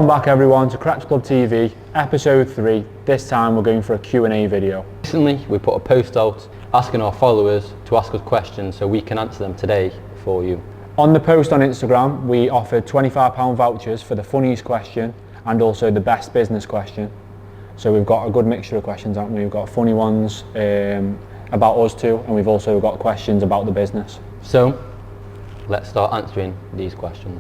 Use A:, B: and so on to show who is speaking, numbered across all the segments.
A: Welcome back everyone to Creps Club TV, episode 3. This time we're going for a Q&A video.
B: Recently we put a post out asking our followers to ask us questions so we can answer them today for you.
A: On the post on Instagram we offered £25 vouchers for the funniest question and also the best business question. So we've got a good mixture of questions, haven't we? We've got funny ones about us two, and we've also got questions about the business.
B: So let's start answering these questions.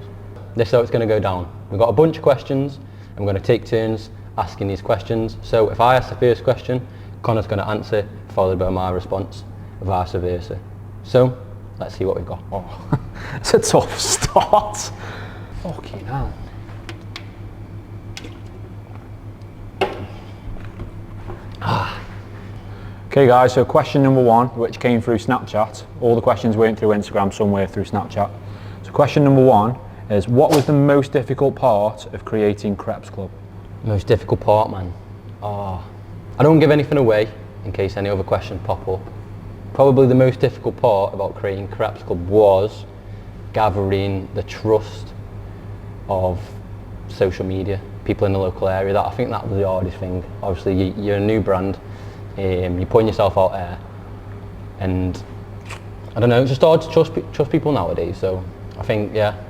B: This is how it's going to go down. We've got a bunch of questions and we're going to take turns asking these questions. So if I ask the first question, Connor's going to answer, followed by my response, vice versa. So let's see what we've got.
A: Oh, it's a tough start. Fucking hell. Okay guys, so question number 1, which came through Snapchat. All the questions weren't through Instagram, some were through Snapchat. So question number 1 is, what was the most difficult part of creating Creps Club?
B: Most difficult part, man. I don't give anything away in case any other questions pop up. Probably the most difficult part about creating Creps Club was gathering the trust of social media, people in the local area. I think that was the hardest thing. Obviously you're a new brand, you're putting yourself out there, and I don't know, it's just hard to trust people nowadays. So I think, yeah,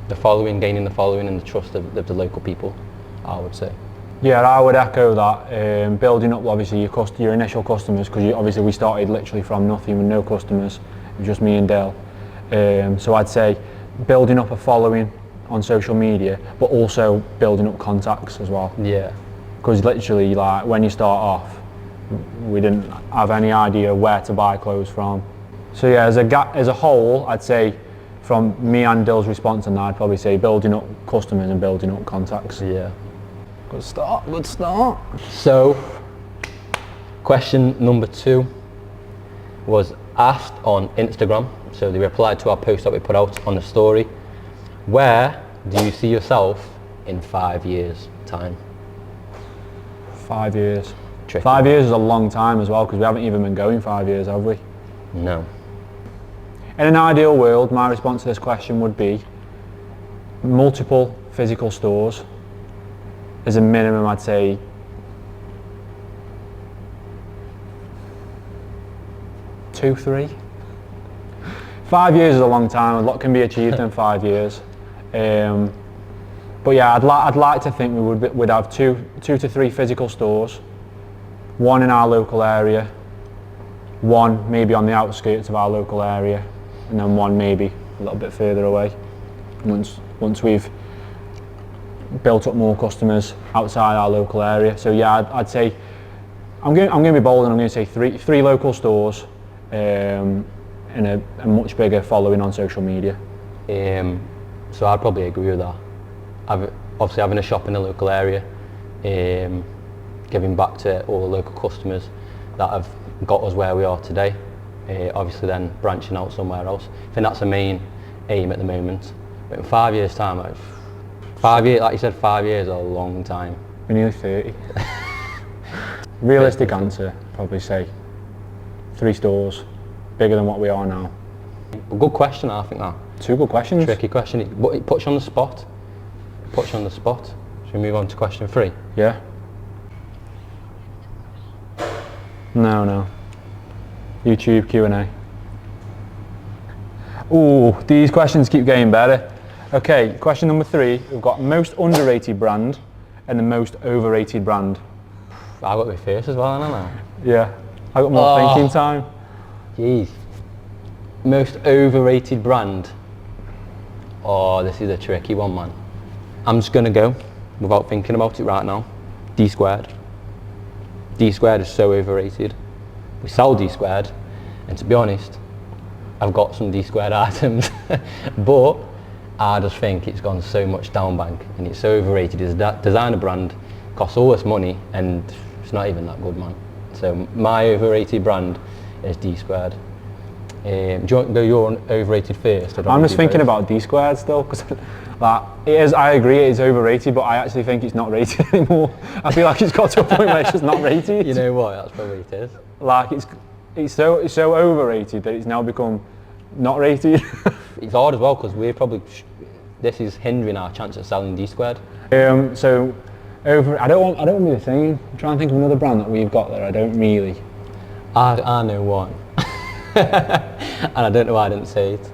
B: gaining the following and the trust of the local people, I would say.
A: Yeah, I would echo that. Building up obviously your initial customers, because obviously we started literally from nothing with no customers. It was just me and Dale. So I'd say building up a following on social media, but also building up contacts as well.
B: Yeah.
A: Because literally, like, when you start off, we didn't have any idea where to buy clothes from. So yeah, as a whole, I'd say from me and Dill's response, and I'd probably say building up customers and building up contacts.
B: Yeah.
A: Good start.
B: So, question number 2 was asked on Instagram. So they replied to our post that we put out on the story. Where do you see yourself in 5 years' time?
A: 5 years.
B: Tricky.
A: 5 years is a long time as well, because we haven't even been going 5 years, have we?
B: No.
A: In an ideal world, my response to this question would be multiple physical stores. As a minimum, I'd say 2, 3. 5 years is a long time. A lot can be achieved in 5 years. But yeah, I'd like to think we'd have two to three physical stores, 1 in our local area, 1 maybe on the outskirts of our local area, and then 1 maybe a little bit further away. Once we've built up more customers outside our local area. So yeah, I'd say I'm going to be bold, and I'm going to say three local stores, and a much bigger following on social media.
B: So I'd probably agree with that. Obviously having a shop in the local area, giving back to all the local customers that have got us where we are today. Obviously then branching out somewhere else. I think that's the main aim at the moment. But in 5 years' time, like you said, 5 years is a long time.
A: We're nearly 30. Realistic answer, probably say 3 stores, bigger than what we are now.
B: A good question, I think that. 2
A: good questions.
B: Tricky question, but it puts you on the spot. Should we move on to question 3?
A: Yeah. No. YouTube Q&A. Ooh, these questions keep getting better. Okay, question number 3. We've got most underrated brand and the most overrated brand.
B: I got my first as well, haven't I?
A: Yeah, I got more thinking time.
B: Jeez. Most overrated brand. Oh, this is a tricky one, man. I'm just gonna go without thinking about it right now. D Squared. D Squared is so overrated. We sell D Squared, and to be honest, I've got some D Squared items, but I just think it's gone so much down bank, and it's so overrated. It's a designer brand, costs all this money, and it's not even that good, man. So my overrated brand is D Squared. Do you want to go your overrated first?
A: I'm just thinking about D Squared still, because like, it is. I agree it is overrated, but I actually think it's not rated anymore. I feel like it's got to a point where it's just not rated.
B: You know what? That's probably it is.
A: Like it's so overrated that it's now become not rated.
B: It's hard as well, because we're probably this is hindering our chance of selling D squared.
A: So over, I don't want to be the same. I'm trying to think of another brand that we've got there. I don't really.
B: I know one. And I don't know why I didn't say it.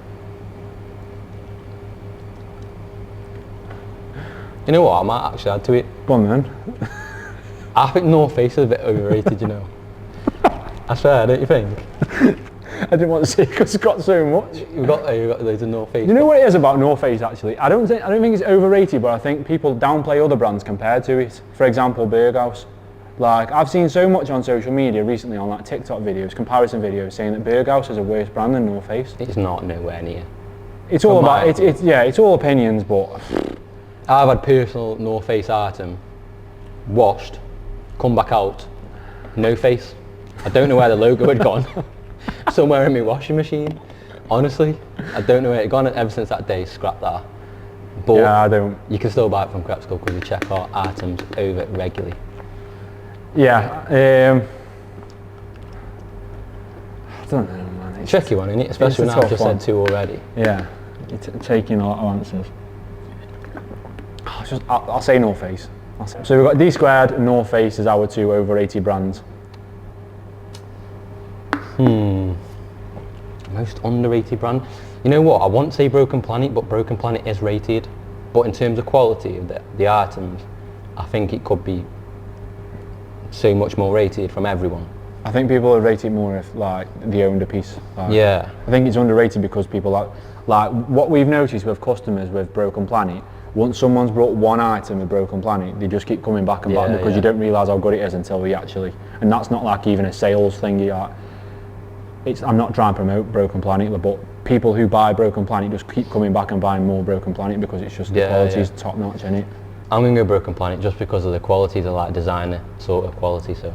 B: You know what, I might actually add to it.
A: Go on then.
B: I think North Face is a bit overrated, you know. I swear, don't you think?
A: I didn't want to say because it's got so much.
B: You've got loads of North Face.
A: You know what it is about North Face actually? I don't think it's overrated, but I think people downplay other brands compared to it. For example, Berghaus. Like I've seen so much on social media recently on like TikTok videos, comparison videos, saying that Berghaus is a worse brand than North Face.
B: It's not nowhere near.
A: It's all about it's all opinions, but
B: I've had personal North Face item washed, come back out, no face. I don't know where the logo had gone. Somewhere in my washing machine. Honestly, I don't know where it had gone. Ever since that day, scrap that. But
A: yeah, I don't.
B: You can still buy it from Crepes Club because we check our items over regularly.
A: Yeah, I don't know, man. It's
B: Tricky one, isn't it? Especially when I've just said two already.
A: Yeah, you're taking a lot of answers. I'll say North Face. So we've got D squared and North Face as our two overrated brands.
B: Most underrated brand. You know what? I want to say Broken Planet, but Broken Planet is rated. But in terms of quality of the items, I think it could be so much more rated from everyone.
A: I think people rate it more if like they owned a piece. Like,
B: yeah.
A: I think it's underrated because people like what we've noticed with customers with Broken Planet. Once someone's brought one item with Broken Planet, they just keep coming back and back because you don't realise how good it is until we actually. And that's not like even a sales thing. I'm not trying to promote Broken Planet, but people who buy Broken Planet just keep coming back and buying more Broken Planet because it's just the quality's top notch, isn't it?
B: I'm going to go Broken Planet just because of the quality, the like designer sort of quality. So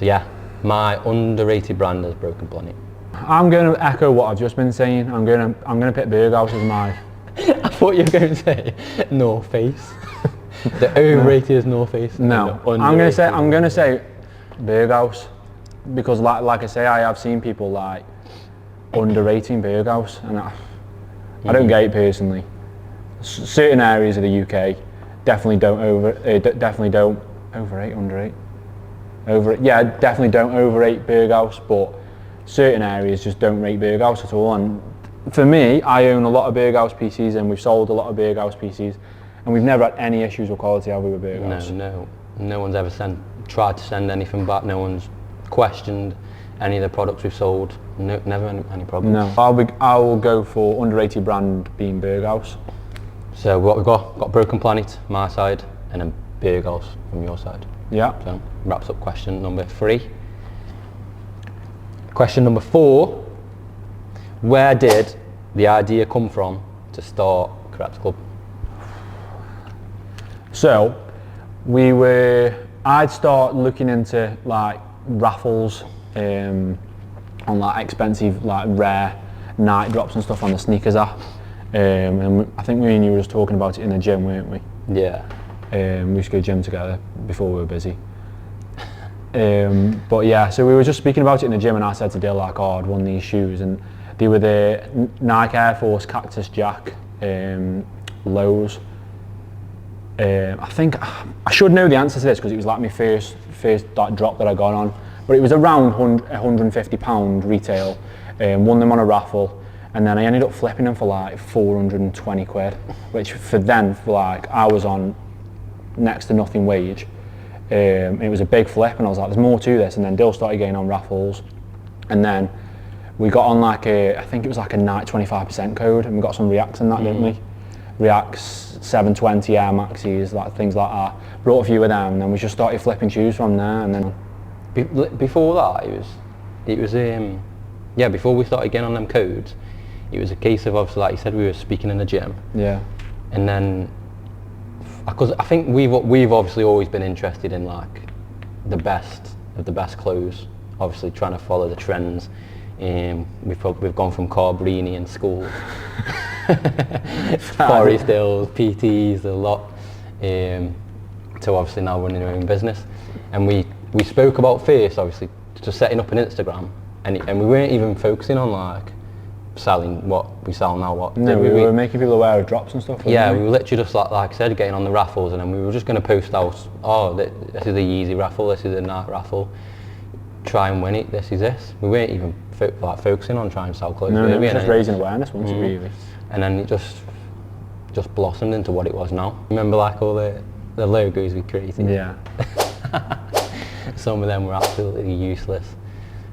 B: yeah, my underrated brand is Broken Planet. I'm
A: going to echo what I've just been saying. I'm going to pick Berghaus as my.
B: I thought you were going to say North Face. The overrated is North Face.
A: No, I'm going to say Berghaus because like I say, I have seen people like underrating Berghaus, and I don't get it personally. Certain areas of the UK definitely don't definitely don't overrate Berghaus, but certain areas just don't rate Berghaus at all. And for me, I own a lot of Berghaus PCs, and we've sold a lot of Berghaus PCs, and we've never had any issues with quality, have we, with Berghaus?
B: No one's ever tried to send anything back. No one's questioned any of the products we've sold. No, never any problems.
A: No, I will go for underrated brand being Berghaus.
B: So what we've got Broken Planet, my side, and then Berghaus from your side.
A: Yeah.
B: So wraps up question number 3. Question number 4. Where did the idea come from to start Crepes Club?
A: So I'd start looking into like raffles on like expensive, like rare night drops and stuff on the Sneakers app. And I think me and you were just talking about it in the gym, weren't we?
B: Yeah.
A: We used to go gym together before we were busy. But yeah, so we were just speaking about it in the gym, and I said to Dil like, I'd won these shoes, and they were the Nike Air Force Cactus Jack lows. I think I should know the answer to this because it was like my first like, drop that I got on, but it was around £150 retail. Won them on a raffle. And then I ended up flipping them for like 420 quid, which for then, like, I was on next to nothing wage. It was a big flip, and I was like, there's more to this. And then Dil started getting on raffles. And then we got on like I think it was like a Nike 25% code, and we got some Reacts in that, didn't we? Reacts, 720 Air Maxes, like things like that. Brought a few of them, and then we just started flipping shoes from there. And then
B: before that, it was before we started getting on them codes, it was a case of obviously, like you said, we were speaking in the gym.
A: Yeah.
B: And then, because I think we've obviously always been interested in like the best of the best clothes. Obviously, trying to follow the trends. We've gone from Carbrini in school, Forest Hills, PTs, a lot, to obviously now running our own business. And we spoke about first, obviously, just setting up an Instagram, and we weren't even focusing on like selling what we sell now. What?
A: No,
B: did
A: we were making people aware of drops and stuff. weren't
B: Yeah,
A: we?
B: we were literally just like I said, getting on the raffles, and then we were just going to post out, oh, this is the Yeezy raffle, this is the Nike raffle, try and win it, this is this. We weren't even focusing on trying to sell clothes.
A: No,
B: were
A: it
B: we?
A: was
B: And
A: just
B: then-
A: raising awareness, wasn't it, really?
B: And then it just blossomed into what it was now. Remember like all the logos we created?
A: Yeah.
B: Some of them were absolutely useless.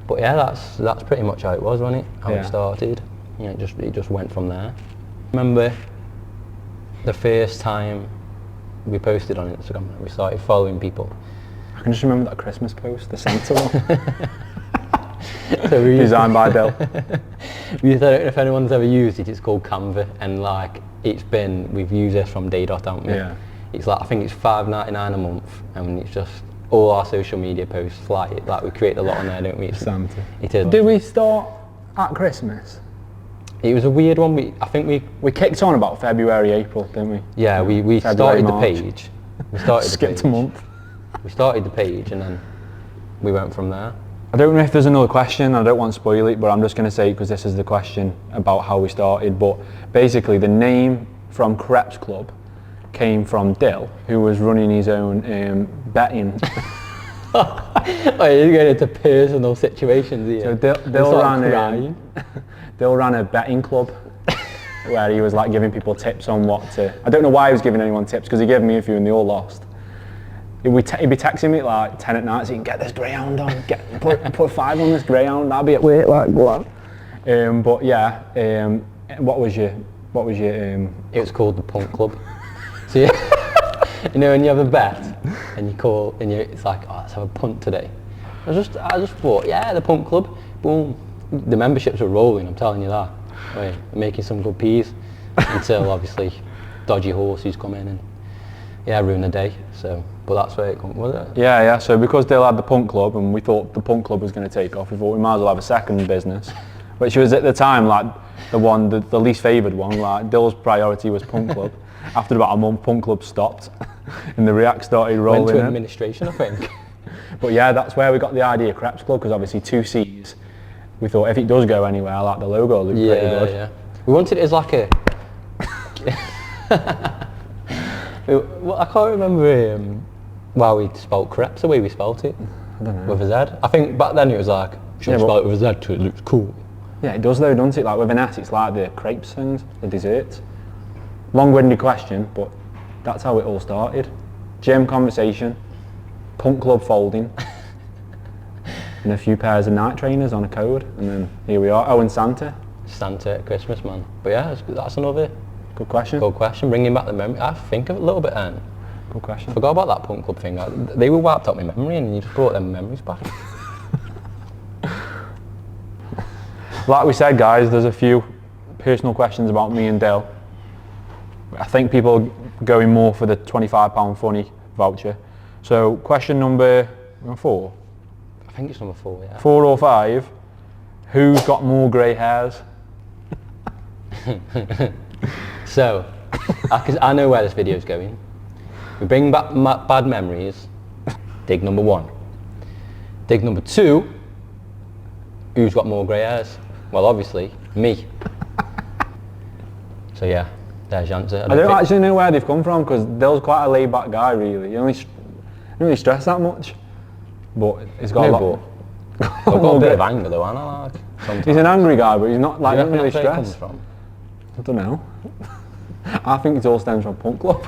B: But yeah, that's pretty much how it was, wasn't it? How
A: Yeah.
B: it started. Yeah, it just went from there. Remember the first time we posted on Instagram, we started following people.
A: I can just remember that Christmas post, the Santa one,
B: So we
A: designed by Dill.
B: I don't know if anyone's ever used it, it's called Canva, and like we've used this from day dot, haven't we?
A: Yeah.
B: It's like, I think it's $5.99 a month, and it's just all our social media posts, like we create a lot on there, don't we?
A: Santa.
B: It is.
A: Did we start at Christmas?
B: It was a weird one.
A: We kicked on about February, April, didn't we?
B: Yeah, we
A: February,
B: started the
A: March.
B: page. We started the
A: Skipped
B: page.
A: a month.
B: We started the page, and then we went from there.
A: I don't know if there's another question, I don't want to spoil it, but I'm just going to say it because this is the question about how we started. But basically the name from Creps Club came from Dill, who was running his own betting.
B: Oh, you're going into personal situations here.
A: So Dill ran a betting club where he was like giving people tips on what to... I don't know why he was giving anyone tips, because he gave me a few and they all lost. He'd be texting me at like 10 at night, so you can get this greyhound on, put 5 on this greyhound, that'll be at weight, like, go on. But yeah, what was your
B: It was called the Punk Club. So you know when you have a bet and you call and it's like, oh, let's have a punt today. I just thought, yeah, the Punk Club, boom. The memberships were rolling, I'm telling you that. We're making some good peas until obviously dodgy horses come in and ruin the day. So, but that's where it comes, was it?
A: Yeah, so because Dill had the Punk Club and we thought the Punk Club was going to take off, we thought we might as well have a second business, which was at the time like the least favoured one. Like Dill's priority was Punk Club. After about a month, Punk Club stopped and the React started rolling.
B: Went to
A: in.
B: administration, I think.
A: But yeah, that's where we got the idea of Creps Club, because obviously 2 C's. We thought if it does go anywhere, like the logo looked pretty good.
B: Yeah. We wanted it as like a... Well, I can't remember why we spelt crepes the way we spelt it.
A: I don't know.
B: With a Z. I think back then it was like, should
A: Yeah,
B: we spell it with a Z so it looks cool?
A: Yeah, it does though, doesn't it? Like with an S, it's like the crepes things, the desserts. Long-winded question, but that's how it all started. Gym conversation, Punk Club folding, and a few pairs of night trainers on a code, and then here we are. Oh, and Santa.
B: Santa at Christmas, man. But yeah, that's another
A: Good question.
B: good question. Bringing back the memory. I think of it a little bit then.
A: Good question.
B: Forgot about that Punk Club thing. They were wiped out my memory and you just brought them memories back.
A: Like we said, guys, there's a few personal questions about me and Dill. I think people are going more for the £25 funny voucher. So question number 4.
B: I think it's number 4, yeah.
A: 4 or 5. Who's got more grey hairs?
B: So, because I know where this video is going. We bring back bad memories. Dig number 1. Dig number 2. Who's got more grey hairs? Well, obviously, me. So yeah, there's your answer.
A: I don't actually know where they've come from, because Dill's quite a laid-back guy, really. He only doesn't really stress that much. But he's got a lot.
B: I've got a bit of anger though, haven't I? Like, sometimes.
A: He's an angry guy, but he's not like,
B: Do you
A: doesn't really
B: reckon that's
A: stress.
B: where it comes from?
A: I don't know. I think it all stems from Punk Club.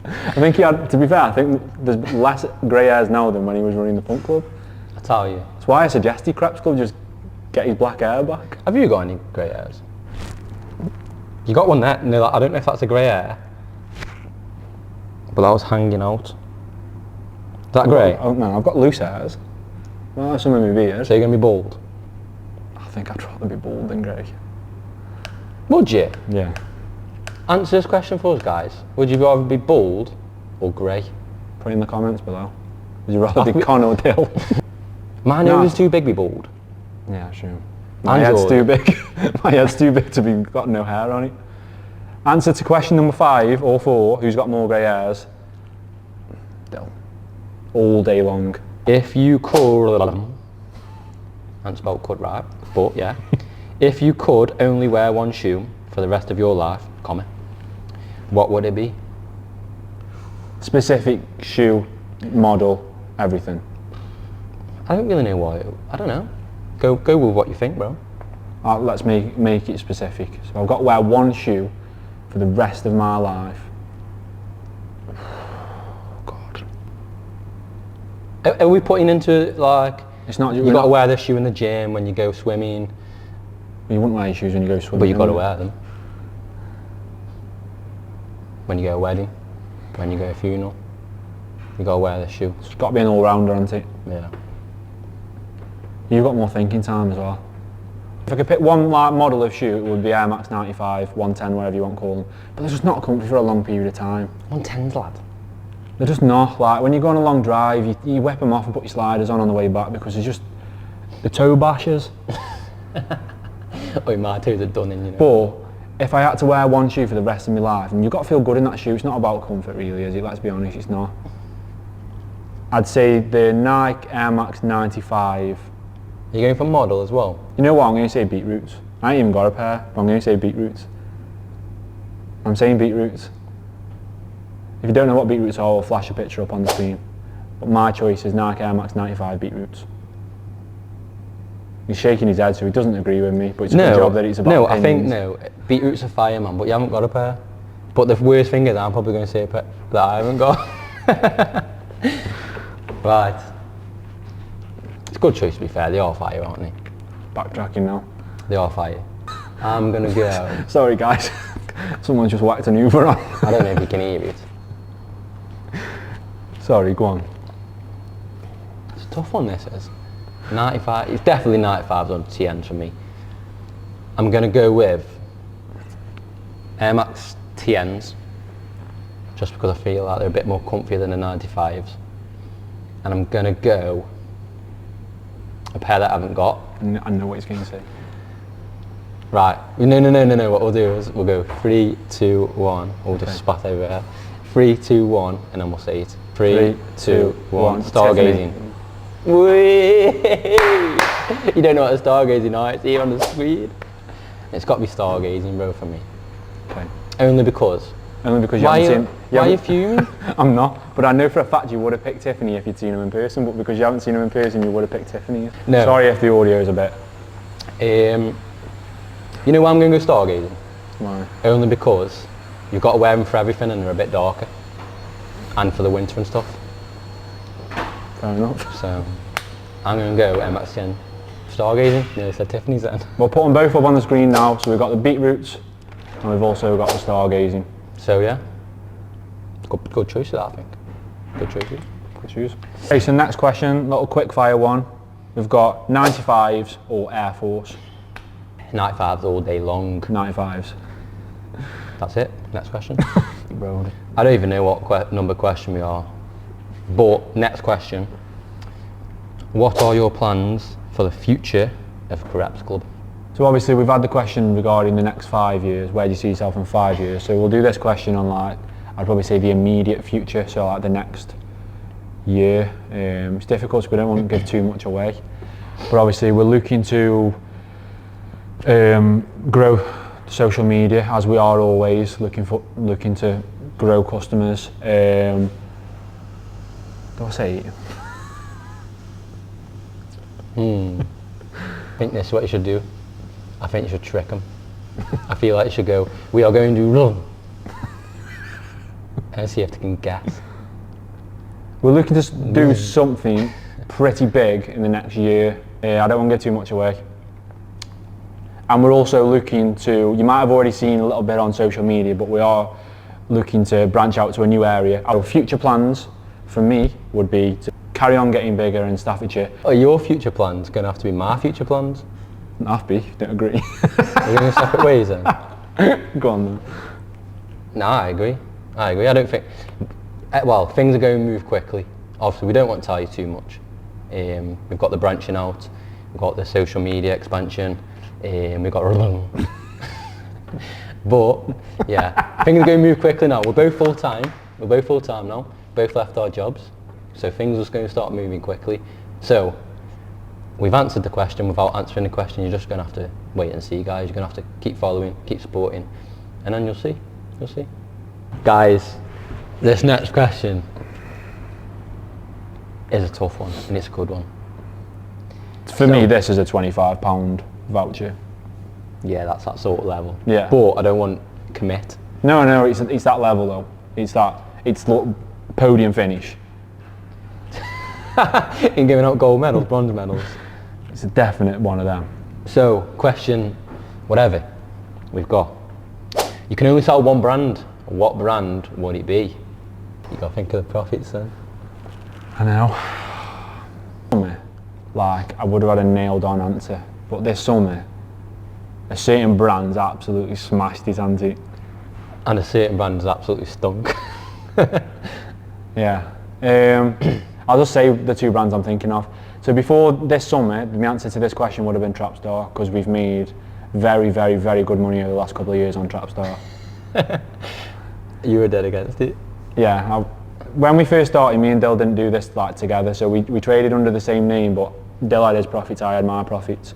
A: I think he had, to be fair, I think there's less grey hairs now than when he was running the Punk Club.
B: I tell you.
A: That's why I suggested Creps Club just get his black hair back.
B: Have you got any grey hairs? You got one there. No, I don't know if that's a grey hair. But that was hanging out. Is that grey?
A: Oh no, I've got loose hairs. Well, some of my beard.
B: So you're going to be bald?
A: I think I'd rather be bald than grey.
B: Would you?
A: Yeah.
B: Answer this question for us, guys. Would you rather be bald or grey?
A: Put it in the comments below. Would you rather be Con or Dill?
B: My nose is too big to be bald.
A: Yeah, sure. My
B: And
A: head's
B: yours.
A: too big. My head's too big to be got no hair on it. Answer to question number 5 or 4, who's got more grey hairs? Dill. All day long.
B: If you could And spelled could right, but yeah. If you could only wear one shoe for the rest of your life, comma, what would it be?
A: Specific shoe, model, everything.
B: I don't really know why. I don't know. Go with what you think, bro.
A: Let's make it specific. So I've got to wear one shoe for the rest of my life. God.
B: Are we putting into like?
A: It's not.
B: You got to wear this shoe in the gym when you go swimming.
A: You wouldn't wear your shoes when you go swimming.
B: But you've got to wear them. When you go to a wedding, when you go to a funeral, you got to wear this shoe.
A: It's got to be an all-rounder, hasn't it?
B: Yeah.
A: You've got more thinking time as well. If I could pick one like model of shoe, it would be Air Max 95, 110, whatever you want to call them. But they're just not comfy for a long period of time.
B: 110s, lad.
A: They're just not. Like when you go on a long drive, you whip them off and put your sliders on the way back because it's just the toe bashers.
B: Oh, my toes are done in, you know.
A: But if I had to wear one shoe for the rest of my life, and you've got to feel good in that shoe, it's not about comfort really, is it? Let's be honest, it's not. I'd say the Nike Air Max 95.
B: You're going for model as well?
A: You know what, I'm going to say Beetroots. I ain't even got a pair, but I'm going to say Beetroots. I'm saying Beetroots. If you don't know what Beetroots are, I'll flash a picture up on the screen. But my choice is Nike Air Max 95 Beetroots. He's shaking his head, so he doesn't agree with me, but it's a good job that it's about
B: No,
A: opinions.
B: I think, Beetroots are fire, man, but you haven't got a pair. But the worst thing is, I'm probably going to say a pair that I haven't got. Right. It's a good choice, to be fair. They are fire, aren't they?
A: Backtracking now.
B: They are fire. I'm going to go...
A: Sorry guys, someone just whacked an Uber on.
B: I don't know if you can hear it.
A: Sorry, go on.
B: It's a tough one, this is. 95, it's definitely 95s on TNs for me. I'm going to go with Air Max TNs, just because I feel like they're a bit more comfy than the 95s. And I'm going to go a pair that I haven't got.
A: I know what he's going to say.
B: Right, no, what we'll do is we'll go 3, 2, 1, we'll just spat over here. 3, 2, 1, and then we'll say it. 3, 2, 1, stargazing. Whee! You don't know what a stargazing are, it's here on the screen. It's got to be stargazing, bro, for me.
A: Okay.
B: Only because
A: you
B: why
A: haven't seen...
B: Why are you fuming?
A: I'm not, but I know for a fact you would have picked Tiffany if you'd seen him in person, but because you haven't seen him in person, you would have picked Tiffany.
B: No.
A: Sorry if the audio is a bit...
B: You know why I'm going to go stargazing?
A: Why?
B: Only because you've got to wear them for everything and they're a bit darker. And for the winter and stuff.
A: Fair enough.
B: So, I'm going to go MX10 stargazing. Nearly said Tiffany's then.
A: We'll put them both up on the screen now, so we've got the Beetroots, and we've also got the stargazing.
B: So yeah, good choice that, I think. Good choices.
A: Good choose. Okay, so next question, little quick fire one. We've got 95s or Air Force.
B: 95s all day long.
A: 95s.
B: That's it. Next question.
A: Bro.
B: I don't even know what number question we are. But next question. What are your plans for the future of Preps Club?
A: So obviously we've had the question regarding the next 5 years. Where do you see yourself in 5 years? So we'll do this question on like, I'd probably say the immediate future, so like the next year. It's difficult, so we don't want to give too much away. But obviously we're looking to grow social media, as we are always looking to grow customers. Do I say it?
B: I think this is what you should do. I think you should trick them. I feel like you should go, we are going to run. And see if they can guess.
A: We're looking to do something pretty big in the next year. I don't want to give too much away. And we're also looking to, you might have already seen a little bit on social media, but we are looking to branch out to a new area. Our future plans for me would be to carry on getting bigger in Staffordshire.
B: Are your future plans going to have to be my future plans?
A: Not be, don't agree.
B: Are you going separate ways then?
A: Go on then.
B: No, I agree. I don't think... Well, things are going to move quickly. Obviously, we don't want to tell you too much. We've got the branching out, we've got the social media expansion, we've got... But, yeah, things are going to move quickly now. We're both full-time. We're both full-time now. Both left our jobs. So things are going to start moving quickly. So, we've answered the question without answering the question. You're just going to have to wait and see, guys. You're going to have to keep following, keep supporting, and then you'll see. You'll see. Guys, this next question is a tough one, and it's a good one.
A: For me, this is a £25 voucher.
B: Yeah, that's that sort of level.
A: Yeah.
B: But I don't want to commit.
A: No, it's that level though. It's podium finish.
B: In giving out gold medals, bronze medals.
A: It's a definite one of them.
B: So, question, whatever we've got. You can only sell one brand. What brand would it be? You got to think of the profits then.
A: I know. Like, I would have had a nailed on answer. But this summer, a certain brand's absolutely smashed it, hasn't it?
B: And a certain brand has absolutely stunk.
A: Yeah. I'll just say the two brands I'm thinking of. So before this summer, the answer to this question would have been Trapstar, because we've made very, very, very good money over the last couple of years on Trapstar.
B: You were dead against it.
A: Yeah. When we first started, me and Dill didn't do this like together, so we traded under the same name, but Dill had his profits, I had my profits.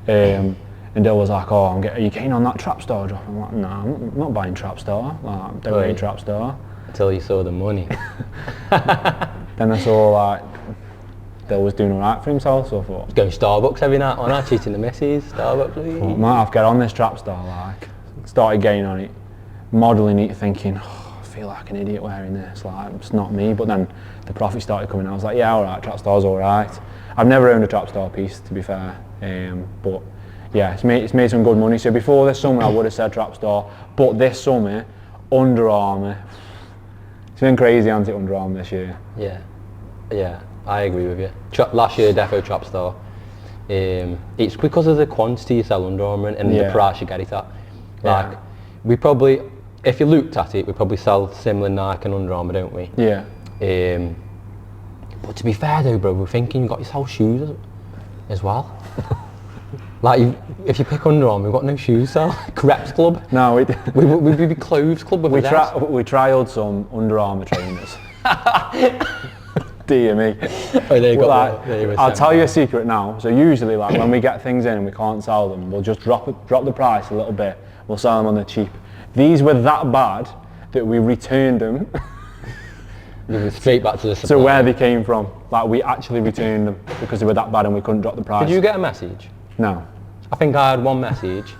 A: And Dill was like, "Oh, are you keen on that Trapstar drop?" I'm like, "No, I'm not buying Trapstar. Like, don't need Trapstar."
B: Until you saw the money.
A: Then I saw like Dill was doing alright for himself, so I thought,
B: Going Starbucks every night on, cheating the missus, Starbucks please.
A: I might have to get on this Trapstar. Like, started getting on it, modelling it, thinking, I feel like an idiot wearing this. Like, it's not me. But then the profit started coming. I was like, yeah, alright, Trapstar's alright. I've never owned a Trapstar piece, to be fair. But yeah, it's made some good money. So before this summer, I would have said Trapstar. But this summer, Under Armour. It's been crazy, hasn't it, Under Armour this year?
B: Yeah, I agree with you. Last year, defo Trapstar. It's because of the quantity you sell Under Armour and the price you get it at. Like, we probably, if you looked at it, we probably sell similar Nike and Under Armour, don't we?
A: Yeah.
B: But to be fair though, bro, we're thinking you've got yourself shoes as well. Like, if you pick Under Armour, we've got no shoes sell. Creps Club.
A: No,
B: We'd be Clothes Club with
A: we trialled some Under Armour trainers. Dear me.
B: Oh, they got
A: like, I'll tell you a secret now. So usually, like, when we get things in and we can't sell them, we'll just drop the price a little bit. We'll sell them on the cheap. These were that bad that we returned them.
B: Straight back to the supplier.
A: So where they came from. Like, we actually returned them because they were that bad and we couldn't drop the price.
B: Did you get a message?
A: No.
B: I think I had one message.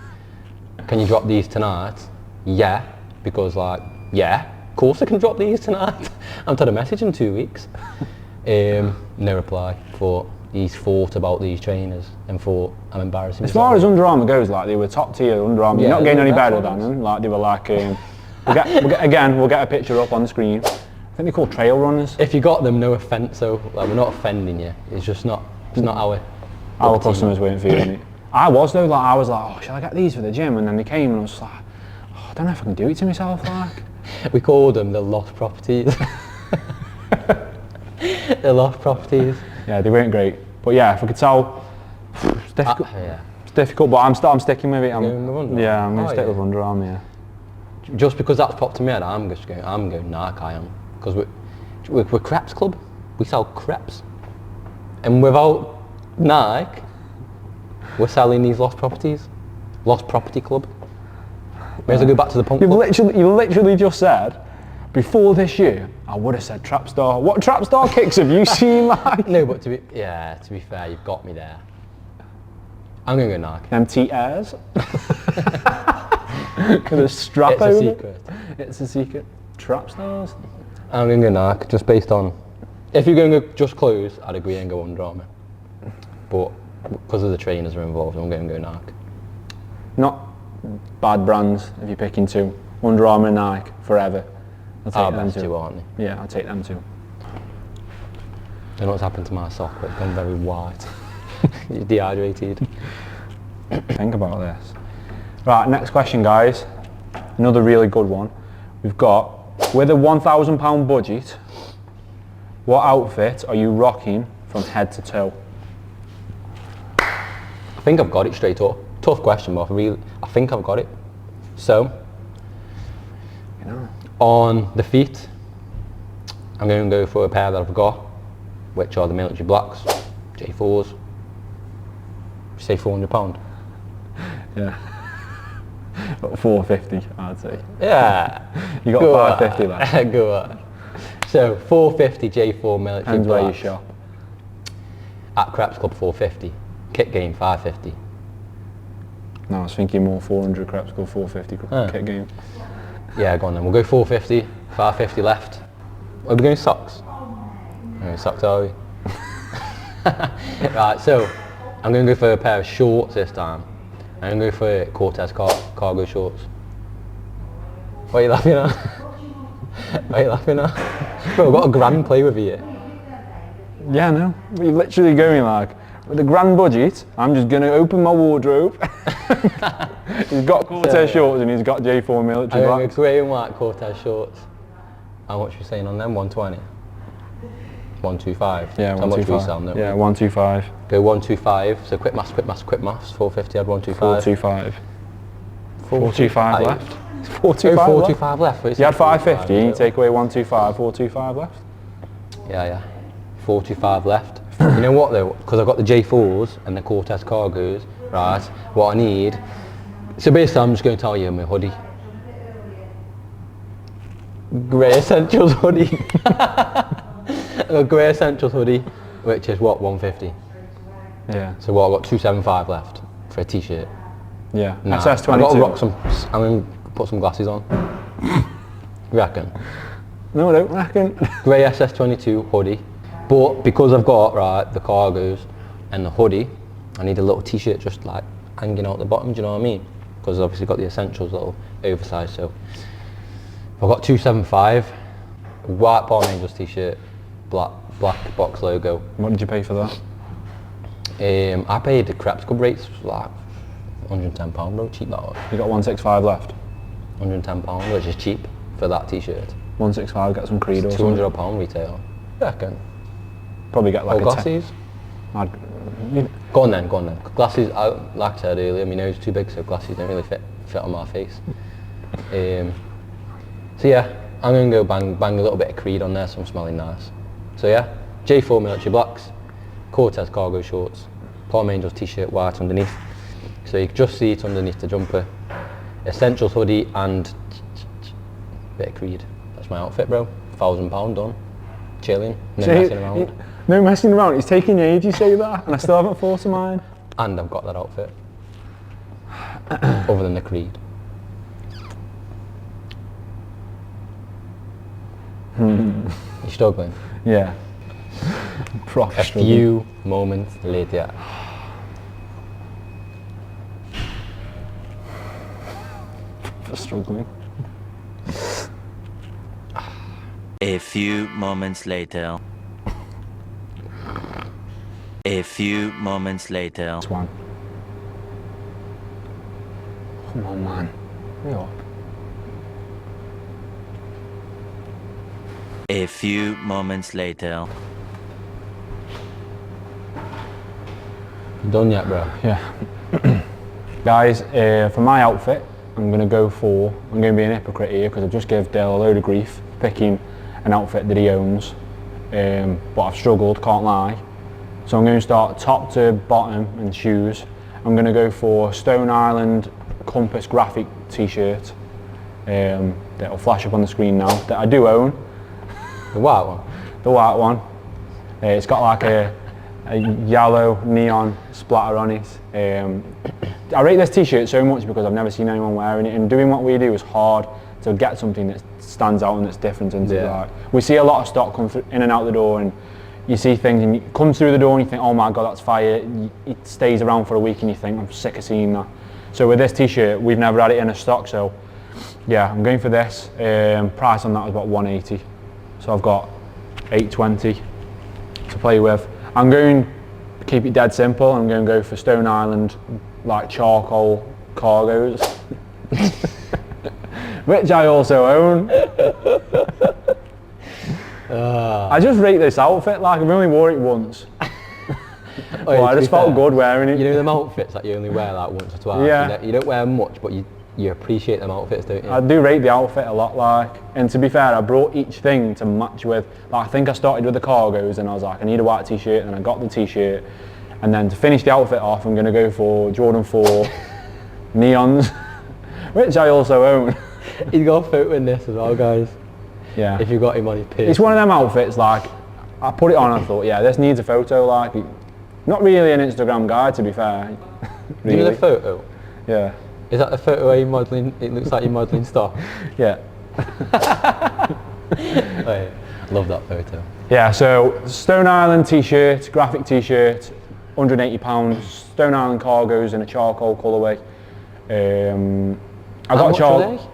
B: Can you drop these tonight? Yeah, because like, yeah, of course I can drop these tonight. I haven't had a message in 2 weeks. No reply. Thought he's thought about these trainers and thought I'm embarrassing
A: As far as Under Armour goes, like, they were top tier Under Armour. You're not getting any better than them. Like, they were like, we'll get a picture up on the screen. I think they're called trail runners.
B: If you got them, no offence though. Like, we're not offending you. It's just not. It's not
A: our customers weren't feeling it. I was though. Like, I was like, oh, shall I get these for the gym? And then they came and I was like, oh, I don't know if I can do it to myself. Like,
B: we called them the lost properties. The lost properties.
A: Yeah, they weren't great. But yeah, if I could sell, it's difficult. It's difficult, but I'm sticking with it. I'm going to stick with Under Armour. Yeah.
B: Just because that's popped in my head, I'm going Nike. I am, because we're Creps Club. We sell crepes, and without Nike, we're selling these lost properties. Lost Property Club. May as well go back to the punk club.
A: You literally just said, before this year, I would have said Trapstar. What Trapstar kicks have you seen, like?
B: No, but to be fair, you've got me there. I'm going to go Nike.
A: MT Airs. With a strap
B: It's
A: over
B: a secret.
A: It's a secret. Trapstars?
B: I'm going to go Nike, just based on... If you're going to go just clothes, I'd agree and go Under Armour. But because of the trainers are involved, I'm going to go Nike.
A: Not bad brands, if you're picking two. Under Armour and Nike, forever. I'll take them
B: two, aren't they?
A: Yeah, I'll take them too.
B: You know what's happened to my sock? It's gone very white. It's dehydrated.
A: Think about this. Right, next question, guys. Another really good one. We've got, with a £1,000 budget, what outfit are you rocking from head to toe?
B: I think I've got it straight up. Tough question, but I think I've got it. So, on the feet, I'm going to go for a pair that I've got, which are the Military Blacks, J4s. Say £400.
A: Yeah. About 450, I'd say.
B: Yeah.
A: You got
B: Go
A: 550
B: on.
A: left.
B: Go on. So 450 J4 military
A: Depends where you
B: blacks.
A: shop.
B: At Creps Club 450. Kit game 550.
A: No, I was thinking more 400 Creps Club, 450 kit game.
B: Yeah, go on then. We'll go 450, 550 left. Are we going socks? No, socks are we? Right, so I'm going to go for a pair of shorts this time. I'm going to go for Cortez cargo shorts. What are you laughing at? What are you laughing at? Bro, I've got a grand play with you.
A: Yeah, no. But you're literally going like, with a grand budget, I'm just going to open my wardrobe. He's got Cortez shorts and he's got J4 military
B: I'm going
A: blacks.
B: to go grey and white Cortez shorts. How much are you saying on them? 120? 125?
A: Yeah,
B: So how much we
A: 125.
B: sell them?
A: Yeah, 125.
B: Go 125, so quick maths, 450, I had 125.
A: 425. 425 left. 425
B: Oh,
A: left.
B: 425 left.
A: You had 550, you take away 125, 425 left.
B: Yeah. 425 left. You know what though? Because I've got the J4s and the Cortez cargos, right? What I need. So basically, I'm just going to tell you my hoodie. Grey Essentials hoodie. A Grey Essentials hoodie, which is what, 150.
A: Yeah.
B: So what, I've got 275 left for a t-shirt.
A: Yeah.
B: Nah,
A: SS22.
B: I've got to rock some, I'm going to put some glasses on. You reckon?
A: No, I don't reckon.
B: Grey SS22 hoodie. But because I've got, right, the cargos and the hoodie, I need a little t-shirt just like hanging out the bottom, do you know what I mean? Because I've obviously got the Essentials little oversized, so. I've got 275, white Palm Angels t-shirt, black box logo.
A: What did you pay for that?
B: I paid the Creps Club rates, like £110, bro, cheap that was.
A: You got 165 left.
B: £110, which is cheap for that t-shirt.
A: 165, get some Creed or something.
B: £200 retail. You reckon?
A: Probably get like
B: Oh,
A: a
B: glasses?
A: I'd,
B: Go on then. Glasses, like I said earlier, my nose is too big, so glasses don't really fit on my face. So yeah, I'm going to go bang a little bit of Creed on there, so I'm smelling nice. So yeah, J4 military blacks, Cortez cargo shorts, Palm Angels t-shirt white underneath. So you can just see it underneath the jumper. Essentials hoodie and bit of Creed. That's my outfit, bro. £1,000 done. Chilling, no messing around.
A: No messing around. It's taking age, you say that, and I still haven't thought of mine.
B: And I've got that outfit. Other than the Creed. You struggling?
A: Yeah. Proper
B: A
A: struggling.
B: few moments later.
A: Struggling.
C: A few moments later. A few moments later.
A: This one. Come on, man. Hurry up.
C: A few moments later.
B: You done yet, bro?
A: Yeah. Guys, for my outfit, I'm going to be an hypocrite here because I've just gave Dale a load of grief picking an outfit that he owns, but I've struggled, can't lie. So I'm going to start top to bottom and shoes. I'm going to go for Stone Island Compass graphic t-shirt that'll flash up on the screen now, that I do own.
B: The white one?
A: The white one. It's got like a yellow neon splatter on it. I rate this t-shirt so much because I've never seen anyone wearing it, and doing what we do is hard to get something that stands out and that's different. And like, we see a lot of stock come in and out the door, and you see things and it comes through the door and you think, oh my god, that's fire. It stays around for a week and you think, I'm sick of seeing that. So with this t-shirt, we've never had it in a stock, so yeah, I'm going for this. Price on that was about 180. So I've got 820 to play with. I'm going to keep it dead simple. I'm going to go for Stone Island, like charcoal cargos, which I also own. I just rate this outfit, like I've only wore it once. Well, I just felt good wearing it.
B: You know them outfits that you only wear like once or twice?
A: Yeah.
B: You don't wear much, but you appreciate them outfits, don't you?
A: I do rate the outfit a lot, like, and to be fair, I brought each thing to match with. Like, I think I started with the cargos and I was like, I need a white t-shirt, and I got the t-shirt, And then to finish the outfit off, I'm going to go for Jordan 4 neons, which I also own.
B: He's got a photo in this as well, guys.
A: Yeah.
B: If you got him on his page.
A: It's one of them outfits, like, I put it on and I thought, yeah, this needs a photo, like, not really an Instagram guy, to be fair.
B: Give me the photo.
A: Yeah.
B: Is that the photo where you're modelling? It looks like you're modelling stock.
A: Yeah.
B: Oh, yeah. Love that photo.
A: Yeah, so Stone Island t-shirt, graphic t-shirt, £180. Stone Island cargos in a charcoal colourway. I got charcoal.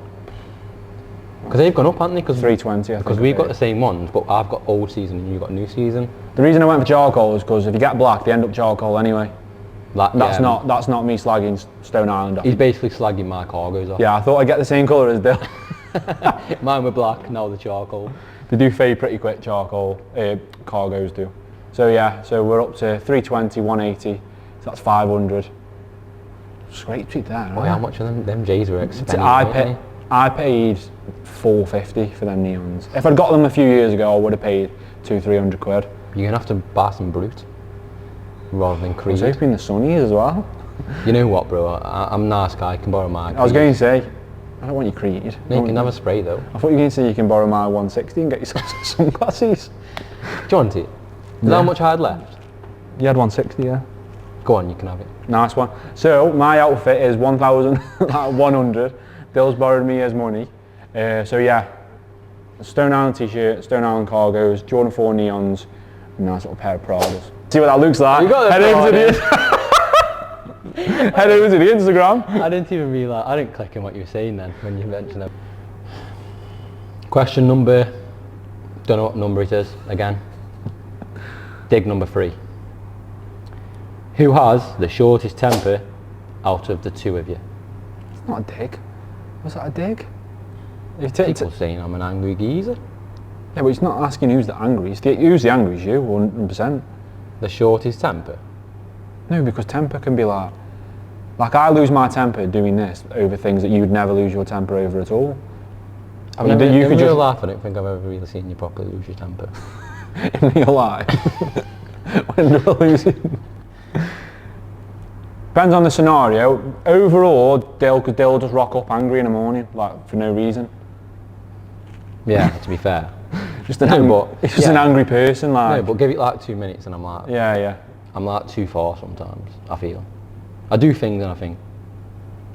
B: Because they've gone up, haven't they? Cause
A: 320.
B: Because we've got the same ones, but I've got old season and you've got new season.
A: The reason I went for charcoal is because if you get black, they end up charcoal anyway. That's not me slagging Stone Island off.
B: He's basically slagging my cargos off.
A: Yeah, I thought I'd get the same colour as Bill.
B: Mine were black, now the charcoal.
A: They do fade pretty quick, charcoal, cargos do. So yeah, so we're up to 320, 180, so that's 500. Scrape treat there.
B: Oh, how much of them J's were expensive?
A: I paid 450 for them neons. If I'd got them a few years ago, I would have paid 200-300 quid.
B: You're gonna have to buy some Brute rather than
A: I
B: Creed.
A: was hoping the Sunnies as well.
B: You know what, bro? I'm a nice guy. I can borrow my.
A: I was going to say, I don't want your Creed.
B: No, you can have a spray though.
A: I thought you were going to say you can borrow my 160 and get yourself some sunglasses.
B: Do you want it? Is that how much I had left?
A: You had 160, yeah.
B: Go on, you can have it.
A: Nice one. So my outfit is 1,100. Bill's borrowed me his money. So yeah, Stone Island t-shirt, Stone Island cargos, Jordan 4 neons, and a nice little pair of Pradas. See what that looks like?
B: You got the
A: Head over to the Instagram.
B: I didn't even realise. I didn't click on what you were saying then when you mentioned it. Question number. Don't know what number it is. Again. Dig number 3. Who has the shortest temper out of the two of you?
A: It's not a dig. Was that a dig?
B: People saying I'm an angry geezer.
A: Yeah, but he's not asking who's the angriest. Who's the angriest? You, 100%.
B: The shortest temper?
A: No, because temper can be like I lose my temper doing this over things that you'd never lose your temper over at all.
B: I've never, in real life, I don't think I've ever really seen you properly lose your temper.
A: In real life? When do I lose it? Depends on the scenario. Overall, Dale will just rock up angry in the morning, like for no reason.
B: Yeah, to be fair.
A: Just an angry person, like.
B: No, but give it like 2 minutes and I'm like.
A: Yeah.
B: I'm like too far sometimes, I feel. I do things and I think,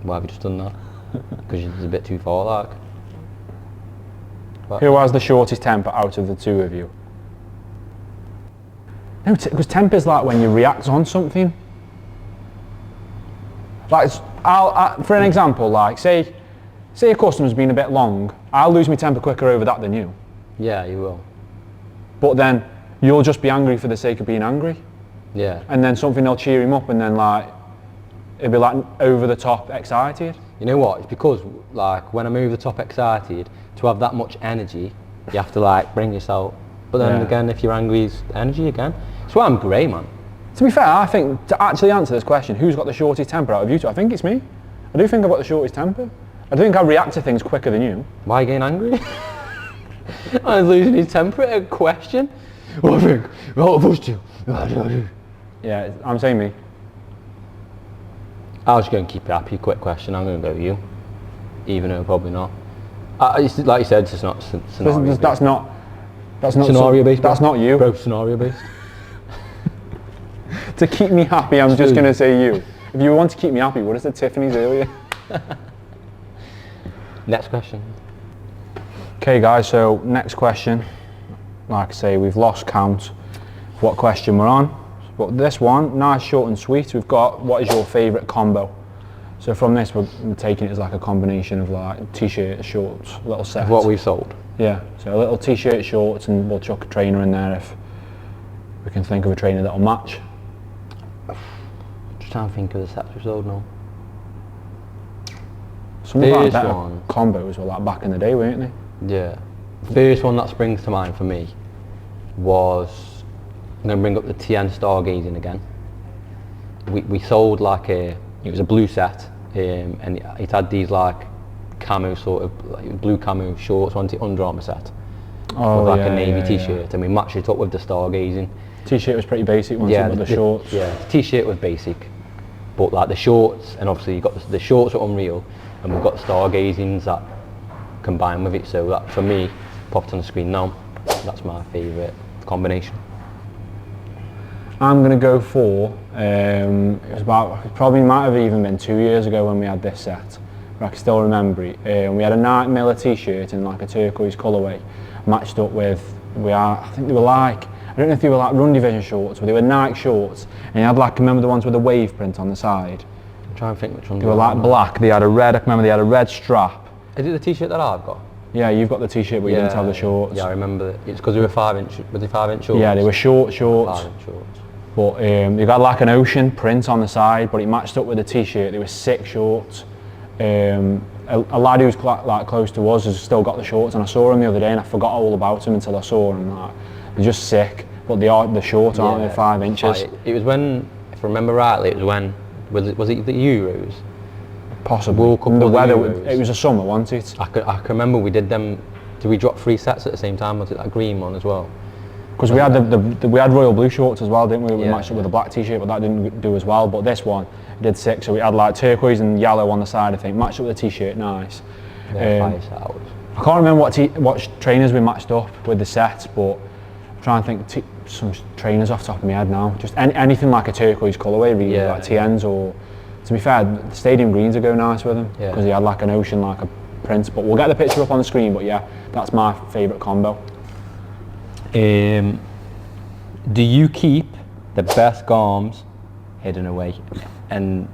B: why have you just done that? Because it's a bit too far, like. But
A: who has the shortest temper out of the two of you? No, because temper's like when you react on something. Like, for an example, like, say a customer's been a bit long, I'll lose my temper quicker over that than you.
B: Yeah, you will.
A: But then, you'll just be angry for the sake of being angry.
B: Yeah.
A: And then something will cheer him up and then like, it'll be like over the top excited.
B: You know what, it's because like when I'm over the top excited, to have that much energy, you have to like bring yourself. But then again, if you're angry, it's energy again. That's why I'm grey, man.
A: To be fair, I think to actually answer this question, who's got the shortest temper out of you two? I think it's me. I do think I've got the shortest temper. I do think I react to things quicker than you.
B: Why are you getting angry? I'm losing his temper at a question. Well, I think, well, I'll push you.
A: Yeah, I'm saying me.
B: I was going to keep it happy. Quick question. I'm going to go with you, even though probably not. It's, like you said, it's just not scenario based.
A: That's not
B: scenario based.
A: That's not you.
B: Bro, scenario based.
A: To keep me happy, I'm just going to say you. If you want to keep me happy, what is it, Tiffany's earlier?
B: Next question.
A: Okay, guys. So next question. Like I say, we've lost count of what question we're on. But this one, nice, short and sweet. We've got, what is your favourite combo? So from this, we're taking it as like a combination of like t-shirt, shorts, little sets.
B: What we've sold.
A: Yeah, so a little t-shirt, shorts, and we'll chuck a trainer in there if we can think of a trainer that'll match.
B: Just trying to think of the sets we sold now.
A: Some of our
B: First
A: better
B: one.
A: combos were like back in the day, weren't they?
B: Yeah. First one that springs to mind for me was, I'm going to bring up the TN Stargazing again. We sold like it was a blue set, and it had these like camo sort of, like blue camo shorts on the Under Armour set.
A: Oh,
B: with like
A: yeah,
B: a navy
A: yeah,
B: t-shirt, and we matched it up with the Stargazing.
A: T-shirt was pretty basic once with the shorts.
B: Yeah, the t-shirt was basic, but like the shorts, and obviously you got the shorts were unreal, and we've got stargazings that combine with it. So that for me, popped on the screen now. That's my favourite combination.
A: I'm gonna go for. It probably might have even been 2 years ago when we had this set. But I can still remember it. We had a Nike Miller T-shirt in like a turquoise colourway, matched up with. I think they were like. I don't know if they were like Run Division shorts, but they were Nike shorts, and you had like, remember the ones with the wave print on the side?
B: I'm trying to think which ones.
A: They were like black. They had a red. I remember they had a red strap.
B: Is it the t-shirt that I've got?
A: Yeah, you've got the T-shirt, but you didn't have the shorts.
B: Yeah, I remember it. It's because they were 5-inch. Were they 5-inch shorts?
A: Yeah, they were shorts.
B: 5-inch shorts.
A: But you got like an ocean print on the side, but it matched up with the T-shirt. They were sick shorts. A lad who's like close to us has still got the shorts, and I saw him the other day, and I forgot all about him until I saw him. Like, they're just sick, but the shorts aren't they? 5 inches.
B: It was when, if I remember rightly, it was when was it the Euros?
A: Possibly.
B: World Cup
A: the
B: or the
A: weather.
B: Euros?
A: It was a summer, wasn't it?
B: I can remember we did them. Did we drop 3 sets at the same time? Was it that green one as well?
A: Because we had we had royal blue shorts as well, didn't we? We
B: Yeah,
A: matched it with a black T-shirt, but that didn't do as well. But this one did sick. So we had like turquoise and yellow on the side, I think. Matched up with the T-shirt, nice.
B: Yeah, 5 set hours.
A: I can't remember what trainers we matched up with the sets, but I'm trying to think some trainers off the top of my head now. Just anything like a turquoise colourway, really, like TNs or. To be fair, the stadium greens would go nice with them because he had like an ocean, like a print. But we'll get the picture up on the screen. But yeah, that's my favourite combo.
B: Do you keep the best garms hidden away? And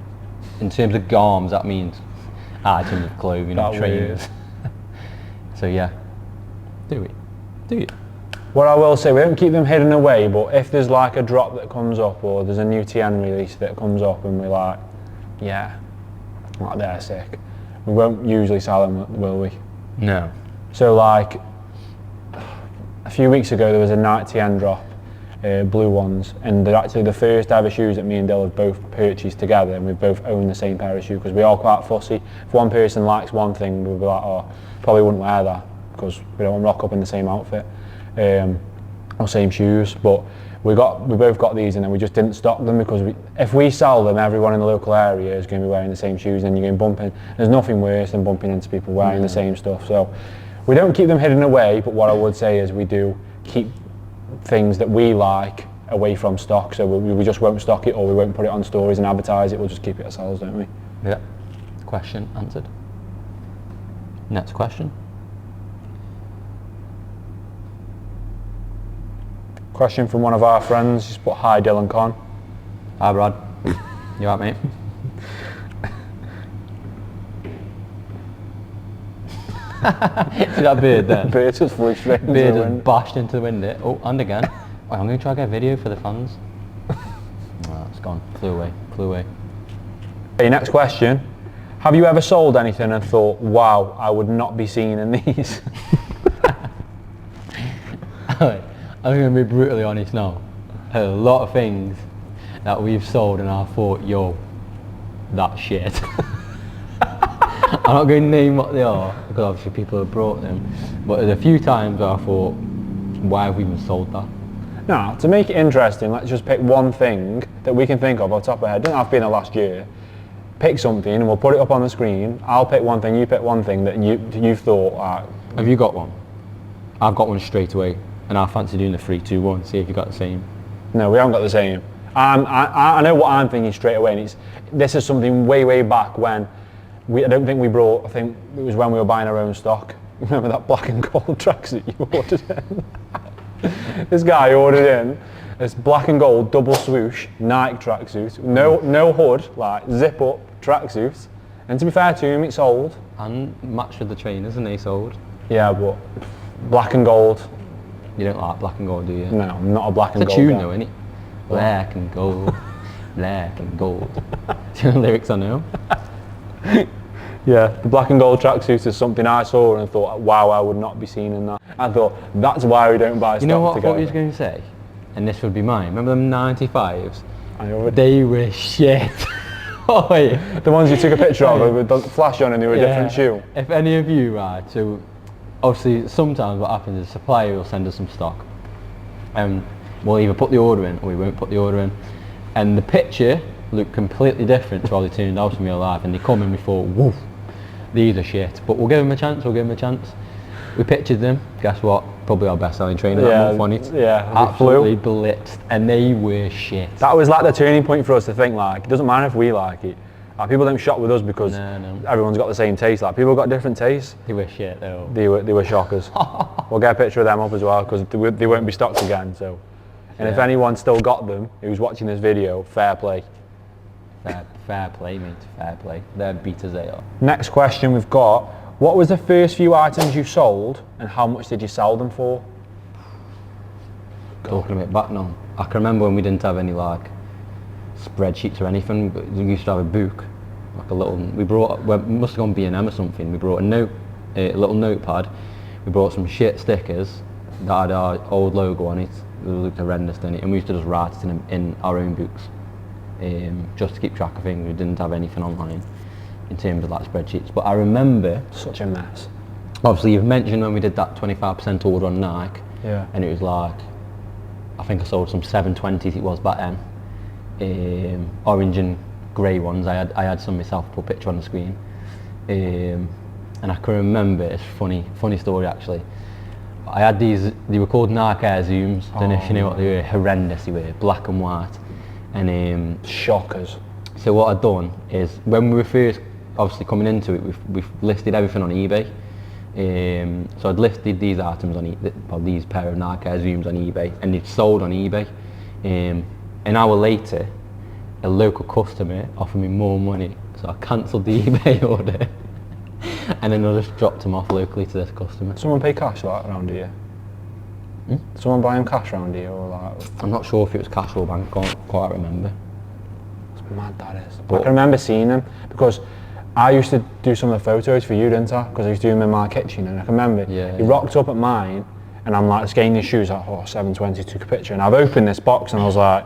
B: in terms of garms, that means items of clothing or trainers. So yeah, do it.
A: What I will say, we don't keep them hidden away, but if there's like a drop that comes up or there's a new TN release that comes up and we're like, yeah, like they're sick, we won't usually sell them, will we?
B: No.
A: So like, a few weeks ago there was a Nike TN drop, blue ones, and they're actually the first ever shoes that me and Dill have both purchased together, and we both own the same pair of shoes because we are quite fussy. If one person likes one thing, we'll be like, oh, probably wouldn't wear that because we don't want to rock up in the same outfit. Or same shoes, but we both got these and then we just didn't stock them because if we sell them, everyone in the local area is going to be wearing the same shoes and you're going bumping. There's nothing worse than bumping into people wearing the same stuff. So we don't keep them hidden away, but what I would say is we do keep things that we like away from stock. So we just won't stock it or we won't put it on stories and advertise it. We'll just keep it ourselves, don't we?
B: Yeah. Question answered. Next question.
A: Question from one of our friends. He's put, hi Dylan Con.
B: Hi Brad. You alright, mate? See that beard there?
A: Beard just flew straight into
B: Beard
A: the
B: just
A: wind.
B: bashed into the window. Oh, and again. Oh, I'm going to try to get a video for the fans. Oh, it's gone. Flew away.
A: Okay, next question. Have you ever sold anything and thought, wow, I would not be seen in these?
B: I'm going to be brutally honest now. A lot of things that we've sold and I thought, yo, that's shit. I'm not going to name what they are because obviously people have brought them. But there's a few times where I thought, why have we even sold that?
A: Now, to make it interesting, let's just pick one thing that we can think of off the top of our head. Doesn't have to be in the last year. Pick something and we'll put it up on the screen. I'll pick one thing, you pick one thing that you've thought.
B: Have you got one? I've got one straight away. And I fancy doing the 3, 2, 1, see if you got the same.
A: No, we haven't got the same. I know what I'm thinking straight away, and this is something way back when I don't think we brought. I think it was when we were buying our own stock. Remember that black and gold tracksuit you ordered in? This guy ordered in this black and gold double swoosh Nike tracksuit, no hood, like zip up tracksuit. And to be fair to him, it's sold.
B: And matched with the trainers and they sold.
A: Yeah, but black and gold.
B: You don't like black and gold, do you?
A: No, I'm not a black and
B: It's a
A: gold
B: tune
A: guy.
B: though, isn't it? Black and gold, black and gold. Do you know the lyrics I know?
A: Yeah, the black and gold tracksuit is something I saw and thought, wow, I would not be seen in that. I thought, that's why we don't buy stock
B: You know what I
A: together.
B: thought he was going to say? And this would be mine. Remember them 95s?
A: I already-
B: They were shit. Oh wait.
A: The ones you took a picture of with the flash on and they were a different shoe.
B: If any of you, right, so obviously sometimes what happens is supplier will send us some stock. we'll either put the order in or we won't put the order in. And the picture looked completely different to how they turned out in real life, and they come and we thought, woof, these are shit. But we'll give them a chance, We pictured them, guess what? Probably our best selling trainer that month on it.
A: Yeah,
B: absolutely blitzed, and they were shit.
A: That was like the turning point for us to think like, it doesn't matter if we like it. Like, people don't shop with us because everyone's got the same taste. Like, people got different tastes.
B: They were shit though.
A: They were shockers. We'll get a picture of them up as well because they won't be stocked again. So, and if anyone still got them who's watching this video, fair play.
B: Fair play, mate. Fair play. They're beaters, they are.
A: Next question we've got: what was the first few items you sold, and how much did you sell them for?
B: Talking a bit back now, I can remember when we didn't have any like spreadsheets or anything. But we used to have a book, like a little. We must have gone B&M or something. We brought a little notepad. We brought some shit stickers that had our old logo on it. It looked horrendous, didn't it? And we used to just write it in our own books, just to keep track of things. We didn't have anything online in terms of like spreadsheets. But I remember
A: Such a mess.
B: Obviously, you've mentioned when we did that 25% order on Nike,
A: Yeah.
B: and it was like, I think I sold some 720s. It was back then, orange and grey ones. I had some myself. Put a picture on the screen, and I can remember. It's funny story actually. I had these. They were called Nike Air Zooms. Don't know if you know what they were. Horrendous. They were black and white, and
A: Shockers.
B: so what I'd done is when we were first obviously coming into it, we've listed everything on eBay. So I'd listed these items on these pair of Nike Air Zooms on eBay, and they'd sold on eBay. An hour later, a local customer offered me more money, so I cancelled the eBay order, and then I just dropped them off locally to this customer.
A: Someone pay cash like around here? Someone buy them cash around here or like?
B: I'm not sure if it was cash or bank, can't quite remember.
A: It's mad that is. I can remember seeing them because I used to do some of the photos for you, didn't I? Because I used to do them in my kitchen, and I can remember you rocked up at mine, and I'm like scanning your shoes, like, oh, 720, took a picture, and I've opened this box, and I was like,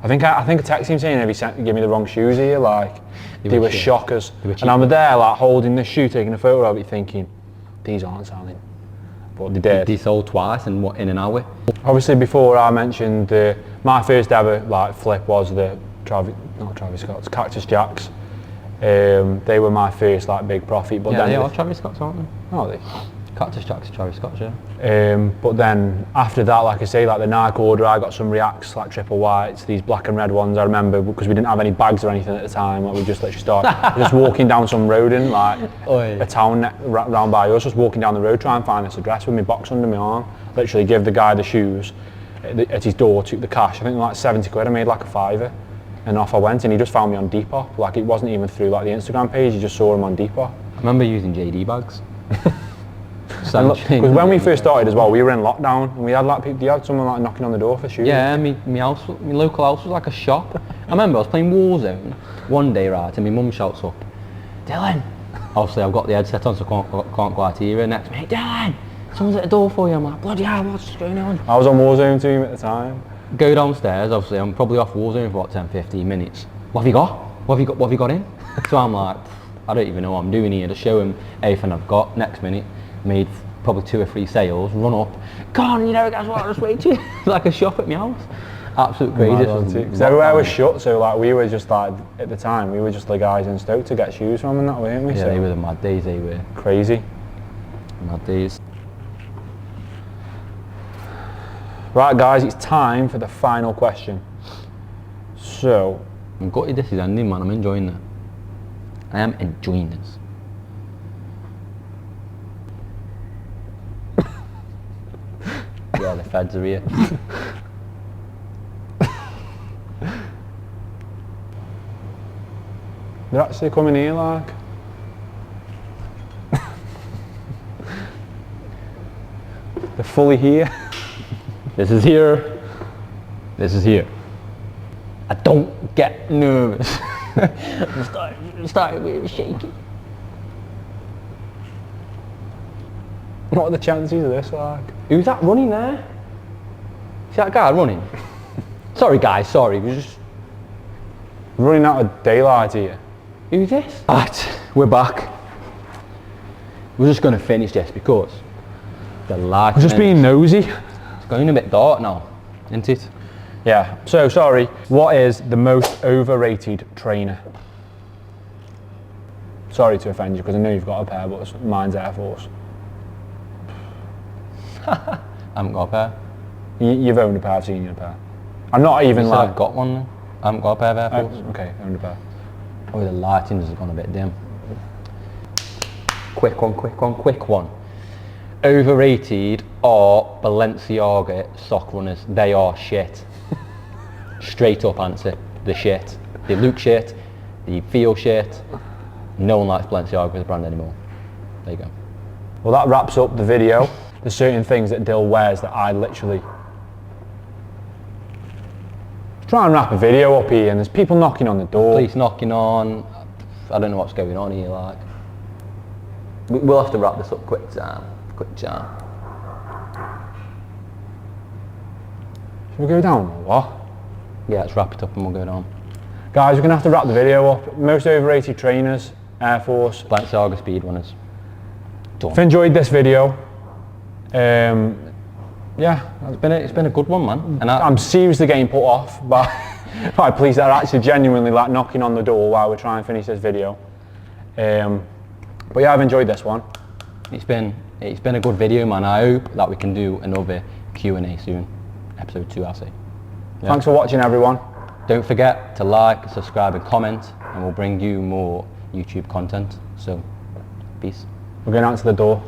A: I think I texted him saying, have you give me the wrong shoes here? Like, they were shockers. And I'm there, like, holding this shoe, taking a photo of it, thinking, these aren't selling. But they did.
B: They sold twice in an hour.
A: Obviously, before I mentioned my first ever like flip was the Travis Scott's Cactus Jacks. They were my first like big profit. But then
B: they are Travis Scott's, aren't they?
A: Are they?
B: Cactus Jacks, Travis Scott's, yeah.
A: But then after that, like I say, like the Nike order, I got some Reacts, like triple whites, these black and red ones. I remember because we didn't have any bags or anything at the time. Like we just literally started just walking down some road in like a town round by us, just walking down the road, trying to find this address with my box under my arm. Literally give the guy the shoes at his door, took the cash. I think like 70 quid. I made like a £5, and off I went. And he just found me on Depop. Like it wasn't even through like the Instagram page. He just saw him on Depop.
B: I remember using JD bags.
A: Because when we first started as well, we were in lockdown, and we had like people, you had someone like knocking on the door for shoes.
B: Yeah, my local house was like a shop. I remember I was playing Warzone one day, right, and my mum shouts up, Dylan. Obviously I've got the headset on, so I can't quite hear her. Next to me, Dylan, someone's at the door for you. I'm like, bloody hell, what's going on?
A: I was on Warzone team at the time.
B: Go downstairs, obviously I'm probably off Warzone for about 10-15 minutes. What have you got? What have you got in? So I'm like, I don't even know what I'm doing here, to show him everything I've got. Next minute, made probably 2 or 3 sales, run up, come on, you know guys, what, I'll just wait to you. Like a shop at my house. Absolute crazy.
A: Because everywhere was shut, so like we were just like, at the time, we were just the guys in Stoke to get shoes from and that, weren't we?
B: Yeah,
A: so
B: they were the mad days, they were.
A: Crazy.
B: Mad days.
A: Right guys, it's time for the final question. So,
B: I'm gutted this is ending, man, I'm enjoying it. I am enjoying this. Yeah, the feds are here.
A: they're actually coming here like. They're fully here.
B: This is here. This is here. I don't get nervous. I'm starting really shaky.
A: What are the chances of this like?
B: Who's that running there? See that guy running? Sorry guys, sorry, we just...
A: Running out of daylight here.
B: Who's this? Right, we're back. We're just going to finish this because the light...
A: I'm just being nosy.
B: It's going a bit dark now. Isn't it?
A: Yeah. So sorry. What is the most overrated trainer? Sorry to offend you because I know you've got a pair, but mine's Air Force.
B: I haven't got a pair.
A: You've owned a pair. I've seen you in a pair. I'm not even
B: You said
A: like.
B: I've got one. Though. I haven't got a pair of Air Force.
A: Okay, owned a pair.
B: Oh, the lighting has gone a bit dim. Quick one. Overrated are Balenciaga sock runners. They are shit. Straight up answer. They're shit. They look shit. They feel shit. No one likes Balenciaga as a brand anymore. There you go.
A: Well, that wraps up the video. There's certain things that Dill wears that I literally try and wrap a video up here, and there's people knocking on the door.
B: Police knocking on. I don't know what's going on here. Like, we'll have to wrap this up quick time.
A: Should we go down or what?
B: Yeah, let's wrap it up and we'll go down.
A: Guys, we're gonna have to wrap the video up. Most overrated trainers, Air Force.
B: Balenciaga speed runners. Done.
A: If you enjoyed this video, yeah,
B: It's been a good one, man. And
A: I'm seriously getting put off by police that are actually genuinely like knocking on the door while we're trying to finish this video. But yeah, I've enjoyed this one.
B: it's been a good video, man. I hope that we can do another Q&A soon. Episode 2, I'll say. Yeah.
A: Thanks for watching, everyone.
B: Don't forget to like, subscribe and comment, and we'll bring you more YouTube content. So, peace.
A: We're going to answer the door.